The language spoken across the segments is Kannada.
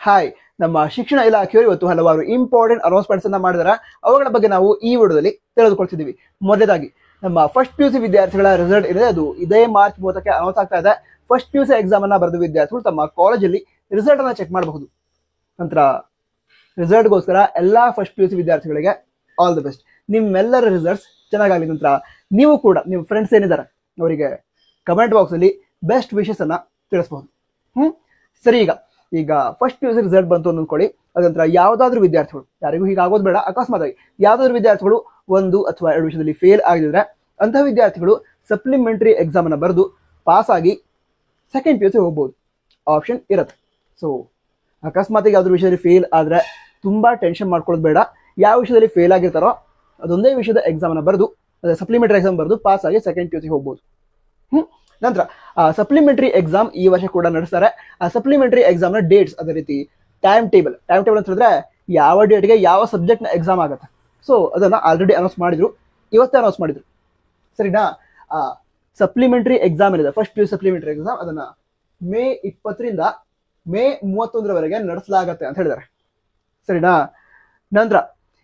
ಹಾಯ್, ನಮ್ಮ ಶಿಕ್ಷಣ ಇಲಾಖೆಯವರು ಇವತ್ತು ಹಲವಾರು ಇಂಪಾರ್ಟೆಂಟ್ ಅನೌನ್ಸ್ಮೆಂಟ್ಸ್ ಅನ್ನ ಮಾಡಿದಾರೆ. ಅವುಗಳ ಬಗ್ಗೆ ನಾವು ಈ ವಿಡಿಯೋದಲ್ಲಿ ತಿಳಿದುಕೊಳ್ತಿದ್ದೀವಿ. ಮೊದಲೇದಾಗಿ ನಮ್ಮ ಫಸ್ಟ್ ಪಿ ಯು ಸಿ ವಿದ್ಯಾರ್ಥಿಗಳ ರಿಸಲ್ಟ್ ಇದೆ. ಅದು ಇದೇ ಮಾರ್ಚ್ 30ಕ್ಕೆ ಅನೌನ್ಸ್ ಆಗ್ತಾ ಇದೆ. First P U C exam ಅನ್ನ ಬರೆದ ವಿದ್ಯಾರ್ಥಿಗಳು ತಮ್ಮ ಕಾಲೇಜಲ್ಲಿ ರಿಸಲ್ಟ್ ಅನ್ನ ಚೆಕ್ ಮಾಡಬಹುದು. ನಂತರ ರಿಸಲ್ಟ್ಗೋಸ್ಕರ ಎಲ್ಲಾ ಫಸ್ಟ್ ಪಿ ಯು ಸಿ ವಿದ್ಯಾರ್ಥಿಗಳಿಗೆ ಆಲ್ ದಿ ಬೆಸ್ಟ್. ನಿಮ್ಮೆಲ್ಲರ ರಿಸಲ್ಟ್ಸ್ ಚೆನ್ನಾಗಾಗಲಿ. ನಂತರ ನೀವು ಕೂಡ ನಿಮ್ಮ ಫ್ರೆಂಡ್ಸ್ ಏನಿದ್ದಾರೆ ಅವರಿಗೆ ಕಮೆಂಟ್ ಬಾಕ್ಸ್ ಅಲ್ಲಿ ಬೆಸ್ಟ್ ವಿಶಸ್ ಅನ್ನ ತಿಳಿಸಬಹುದು. ಸರಿ, ಈಗ first P U C result ಬಂತು ಅಂದ್ಕೊಳ್ಳಿ. ಅದಂತರ ಯಾವ್ದಾದ್ರು ವಿದ್ಯಾರ್ಥಿಗಳು, ಯಾರಿಗೂ ಹೀಗಾಗೋದು ಬೇಡ, ಅಕಸ್ಮಾತ್ ಆಗಿ ಯಾವ್ದಾದ್ರು ವಿದ್ಯಾರ್ಥಿಗಳು 1 ಅಥವಾ 2 ವಿಷಯದಲ್ಲಿ ಫೇಲ್ ಆಗಿದ್ರೆ ಅಂತಹ ವಿದ್ಯಾರ್ಥಿಗಳು ಸಪ್ಲಿಮೆಂಟರಿ ಎಕ್ಸಾಮ್ ಅನ್ನ ಬರೆದು ಪಾಸ್ ಆಗಿ ಸೆಕೆಂಡ್ ಪಿ ಯು ಸಿ ಹೋಗ್ಬೋದು, ಆಪ್ಷನ್ ಇರುತ್ತೆ. ಸೊ ಅಕಸ್ಮಾತ್ ಯಾವ್ದಾದ್ರು ವಿಷಯದಲ್ಲಿ ಫೇಲ್ ಆದ್ರೆ ತುಂಬಾ ಟೆನ್ಷನ್ ಮಾಡ್ಕೊಳ್ಳೋದು ಬೇಡ. ಯಾವ ವಿಷಯದಲ್ಲಿ ಫೇಲ್ ಆಗಿರ್ತಾರೋ ಅದೊಂದೇ ವಿಷಯದ ಎಕ್ಸಾಮ್ ಅನ್ನ ಬರೆದು, ಸಪ್ಲಿಮೆಂಟರಿ ಎಕ್ಸಾಮ್ ಬರೆದು ಪಾಸ್ ಆಗಿ ಸೆಕೆಂಡ್ ಪಿ ಯು ಸಿ ಹೋಗ್ಬೋದು. ನಂತರ ಸಪ್ಲಿಮೆಂಟರಿ ಎಕ್ಸಾಮ್ ಈ ವರ್ಷ ಕೂಡ ನಡೆಸ್ತಾರೆ. ಆ ಸಪ್ಲಿಮೆಂಟರಿ ಎಕ್ಸಾಮ್ ನ ಡೇಟ್ಸ್, ಅದೇ ರೀತಿ ಟೈಮ್ ಟೇಬಲ್ ಅಂತ ಹೇಳಿದ್ರೆ ಯಾವ ಡೇಟ್ಗೆ ಯಾವ ಸಬ್ಜೆಕ್ಟ್ ನ ಎಕ್ಸಾಮ್ ಆಗುತ್ತೆ. ಸೊ ಅದನ್ನ ಆಲ್ರೆಡಿ ಅನೌನ್ಸ್ ಮಾಡಿದ್ರು, ಇವತ್ತೇ ಅನೌನ್ಸ್ ಮಾಡಿದ್ರು. ಸರಿನಾ? ಸಪ್ಲಿಮೆಂಟರಿ ಎಕ್ಸಾಮ್ ಏನಿದೆ, first P U supplementary exam, ಅದನ್ನ ಮೇ 20ರಿಂದ ಮೇ 31ರವರೆಗೆ ನಡೆಸಲಾಗತ್ತೆ ಅಂತ ಹೇಳಿದ್ದಾರೆ. ಸರಿನಾ? ನಂತರ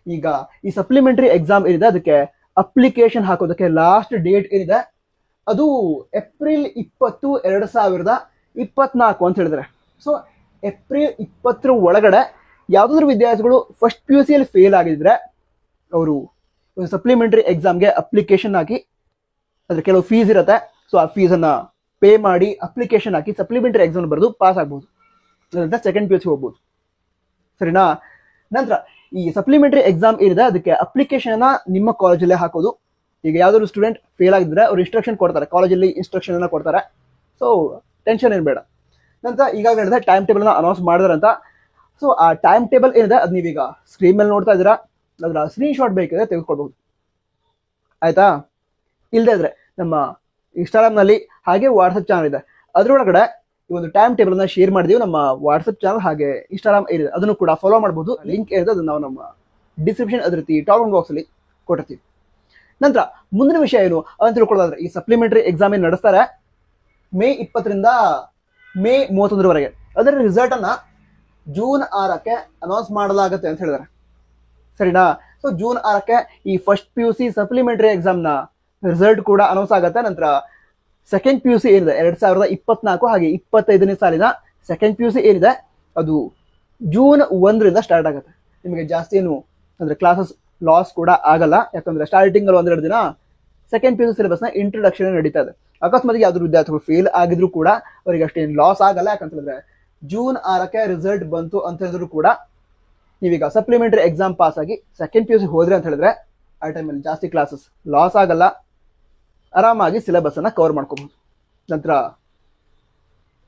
ಈಗ ಈ ಸಪ್ಲಿಮೆಂಟರಿ ಎಕ್ಸಾಮ್ ಏನಿದೆ ಅದಕ್ಕೆ ಅಪ್ಲಿಕೇಶನ್ ಹಾಕೋದಕ್ಕೆ ಲಾಸ್ಟ್ ಡೇಟ್ ಏನಿದೆ ಅದು ಏಪ್ರಿಲ್ 20, 2024 ಅಂತ ಹೇಳಿದ್ದಾರೆ. ಸೊ ಏಪ್ರಿಲ್ 20 ಒಳಗಡೆ ಯಾವ್ದಾದ್ರು ವಿದ್ಯಾರ್ಥಿಗಳು ಫಸ್ಟ್ ಪಿ ಯು ಸಿಯಲ್ಲಿ ಫೇಲ್ ಆಗಿದ್ರೆ ಅವರು ಸಪ್ಲಿಮೆಂಟರಿ ಎಕ್ಸಾಮ್ಗೆ ಅಪ್ಲಿಕೇಶನ್ ಹಾಕಿ, ಅದ್ರ ಕೆಲವು ಫೀಸ್ ಇರುತ್ತೆ. ಸೊ ಆ ಫೀಸನ್ನು ಪೇ ಮಾಡಿ ಅಪ್ಲಿಕೇಶನ್ ಹಾಕಿ ಸಪ್ಲಿಮೆಂಟರಿ ಎಕ್ಸಾಮ್ ಬರೆದು ಪಾಸ್ ಆಗ್ಬೋದು, ಸೆಕೆಂಡ್ ಪಿ ಯು ಸಿ ಹೋಗ್ಬೋದು. ಸರಿನಾ? ನಂತರ ಈ ಸಪ್ಲಿಮೆಂಟರಿ ಎಕ್ಸಾಮ್ ಏನಿದೆ ಅದಕ್ಕೆ ಅಪ್ಲಿಕೇಶನ್ ನಿಮ್ಮ ಕಾಲೇಜಲ್ಲೇ ಹಾಕೋದು. ಈಗ ಯಾವ್ದಾದ್ರು ಸ್ಟೂಡೆಂಟ್ ಫೇಲ್ ಆಗಿದ್ರೆ ಅವ್ರು ಇನ್ಸ್ಟ್ರಕ್ಷನ್ ಕೊಡ್ತಾರೆ, ಕಾಲೇಜಲ್ಲಿ ಇನ್ಸ್ಟ್ರಕ್ಷನ್ ಅನ್ನ ಕೊಡ್ತಾರೆ. ಸೊ ಟೆನ್ಷನ್ ಏನು ಬೇಡ. ನಂತರ ಈಗಾಗಲೇ ಹೇಳಿದ್ರೆ ಟೈಮ್ ಟೇಬಲ್ ಅನೌನ್ಸ್ ಮಾಡಿದಾರಂತ. ಸೊ ಆ ಟೈಮ್ ಟೇಬಲ್ ಏನಿದೆ ಅದು ನೀವೀಗ ಸ್ಕ್ರೀನ್ ಮೇಲೆ ನೋಡ್ತಾ ಇದ್ದೀರಾ. ಅದರ ಸ್ಕ್ರೀನ್ ಶಾಟ್ ಬೇಕಿದ್ರೆ ತೆಗೆದುಕೊಳ್ಬಹುದು. ಆಯ್ತಾ? ಇಲ್ಲದೆ ಇದ್ರೆ ನಮ್ಮ ಇನ್ಸ್ಟಾಗ್ರಾಮ್ ನಲ್ಲಿ ಹಾಗೆ ವಾಟ್ಸಪ್ ಚಾನಲ್ ಇದೆ, ಅದರೊಳಗಡೆ ಈ ಒಂದು ಟೈಮ್ ಟೇಬಲ್ ಅನ್ನ ಶೇರ್ ಮಾಡಿದೀವಿ. ನಮ್ಮ ವಾಟ್ಸಪ್ ಚಾನಲ್ ಹಾಗೆ ಇನ್ಸ್ಟಾಗ್ರಾಮ್ ಏನಿದೆ ಅದನ್ನು ಕೂಡ ಫಾಲೋ ಮಾಡಬಹುದು. ಲಿಂಕ್ ಏನಿದೆ ಅದನ್ನು ನಾವು ನಮ್ಮ ಡಿಸ್ಕ್ರಿಪ್ಷನ್ ಅದೇ ರೀತಿ ಟಾಪ್ ಬಾಕ್ಸ್ ಅಲ್ಲಿ ಕೊಟ್ಟಿರ್ತೀವಿ. ನಂತರ ಮುಂದಿನ ವಿಷಯ ಏನು ಅಂತ ತಿಳ್ಕೊಳ್ಳೋದಾದ್ರೆ, ಈ ಸಪ್ಲಿಮೆಂಟರಿ ಎಕ್ಸಾಮ್ ಏನು ನಡೆಸ್ತಾರೆ ಮೇ 20ರಿಂದ ಮೇ 31ರವರೆಗೆ, ಅದರ ರಿಸಲ್ಟ್ ಅನ್ನ ಜೂನ್ 6ಕ್ಕೆ ಅನೌನ್ಸ್ ಮಾಡಲಾಗುತ್ತೆ ಅಂತ ಹೇಳಿದ್ದಾರೆ. ಸರಿನಾ? ಸೊ ಜೂನ್ 6ಕ್ಕೆ ಈ first P U C supplementary exam ನ ರಿಸಲ್ಟ್ ಕೂಡ ಅನೌನ್ಸ್ ಆಗುತ್ತೆ. ನಂತರ ಸೆಕೆಂಡ್ ಪಿ ಯು ಸಿ ಏನಿದೆ 2024 ಹಾಗೆ 25ನೇ ಸಾಲಿನ ಸೆಕೆಂಡ್ ಪಿ ಯು ಸಿ ಏನಿದೆ ಅದು ಜೂನ್ 1ರಿಂದ ಸ್ಟಾರ್ಟ್ ಆಗುತ್ತೆ. ನಿಮಗೆ ಜಾಸ್ತಿ ಏನು ಅಂದ್ರೆ ಕ್ಲಾಸಸ್ ಲಾಸ್ ಕೂಡ ಆಗಲ್ಲ, ಯಾಕಂದ್ರೆ ಸ್ಟಾರ್ಟಿಂಗ್ ಅಲ್ಲಿ 1-2 ದಿನ second P U C syllabus ನ ಇಂಟ್ರೊಡಕ್ಷನ್ ನಡೀತಾ ಇದೆ. ಅಕಸ್ಮಾತ್ ಯಾವ್ದಾದ್ರು ವಿದ್ಯಾರ್ಥಿಗಳು ಫೇಲ್ ಆಗಿದ್ರು ಕೂಡ ಅವರಿಗೆ ಅಷ್ಟೇನು ಲಾಸ್ ಆಗಲ್ಲ. ಯಾಕಂತ ಹೇಳಿದ್ರೆ ಜೂನ್ 6ಕ್ಕೆ ರಿಸಲ್ಟ್ ಬಂತು ಅಂತ ಹೇಳಿದ್ರು ಕೂಡ ನೀವೀಗ ಸಪ್ಲಿಮೆಂಟರಿ ಎಕ್ಸಾಮ್ ಪಾಸ್ ಆಗಿ ಸೆಕೆಂಡ್ ಪಿ ಯು ಸಿ ಹೋದ್ರೆ ಅಂತ ಹೇಳಿದ್ರೆ ಆ ಟೈಮಲ್ಲಿ ಜಾಸ್ತಿ ಕ್ಲಾಸಸ್ ಲಾಸ್ ಆಗಲ್ಲ, ಆರಾಮಾಗಿ ಸಿಲೆಬಸ್ ಅನ್ನ ಕವರ್ ಮಾಡ್ಕೋಬಹುದು. ನಂತರ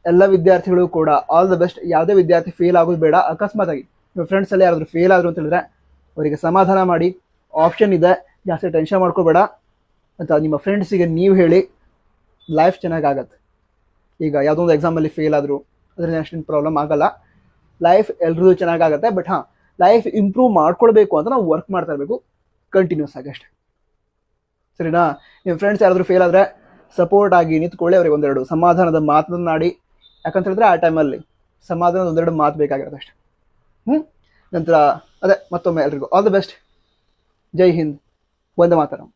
ಎಲ್ಲ ವಿದ್ಯಾರ್ಥಿಗಳು ಕೂಡ ಆಲ್ ದ ಬೆಸ್ಟ್. ಯಾವುದೇ ವಿದ್ಯಾರ್ಥಿ ಫೇಲ್ ಆಗೋದು ಬೇಡ. ಅಕಸ್ಮಾತ್ ಆಗಿ ನಿಮ್ಮ ಫ್ರೆಂಡ್ಸ್ ಎಲ್ಲ ಯಾರಾದ್ರೂ ಫೇಲ್ ಆದ್ರು ಅಂತ ಹೇಳಿದ್ರೆ ಅವರಿಗೆ ಸಮಾಧಾನ ಮಾಡಿ, ಆಪ್ಷನ್ ಇದೆ, ಜಾಸ್ತಿ ಟೆನ್ಷನ್ ಮಾಡ್ಕೋಬೇಡ ಅಂತ ನಿಮ್ಮ ಫ್ರೆಂಡ್ಸಿಗೆ ನೀವು ಹೇಳಿ. ಲೈಫ್ ಚೆನ್ನಾಗಾಗತ್ತೆ. ಈಗ ಯಾವುದೋ ಒಂದು ಎಕ್ಸಾಮಲ್ಲಿ ಫೇಲ್ ಆದರೂ ಅದರಿಂದ ಅಷ್ಟೇನು ಪ್ರಾಬ್ಲಮ್ ಆಗಲ್ಲ. ಲೈಫ್ ಎಲ್ರಿಗೂ ಚೆನ್ನಾಗಾಗತ್ತೆ. ಬಟ್ ಲೈಫ್ ಇಂಪ್ರೂವ್ ಮಾಡ್ಕೊಳ್ಬೇಕು ಅಂತ ನಾವು ವರ್ಕ್ ಮಾಡ್ತಾ ಇರಬೇಕು ಕಂಟಿನ್ಯೂಸ್ ಆಗಿ ಅಷ್ಟೇ. ಸರಿನಾ? ನಿಮ್ಮ ಫ್ರೆಂಡ್ಸ್ ಯಾರಾದರೂ ಫೇಲ್ ಆದರೆ ಸಪೋರ್ಟ್ ಆಗಿ ನಿಂತ್ಕೊಳ್ಳಿ, ಅವ್ರಿಗೆ 1-2 ಸಮಾಧಾನದ ಮಾತನಾಡಿ. ಯಾಕಂತ ಹೇಳಿದ್ರೆ ಆ ಟೈಮಲ್ಲಿ ಸಮಾಧಾನದ 1-2 ಮಾತು ಬೇಕಾಗಿರುತ್ತೆ ಅಷ್ಟೇ. ನಂತರ ಅದೇ ಮತ್ತೊಮ್ಮೆ ಎಲ್ರಿಗೂ all the best. Jai Hind, Vande Mataram.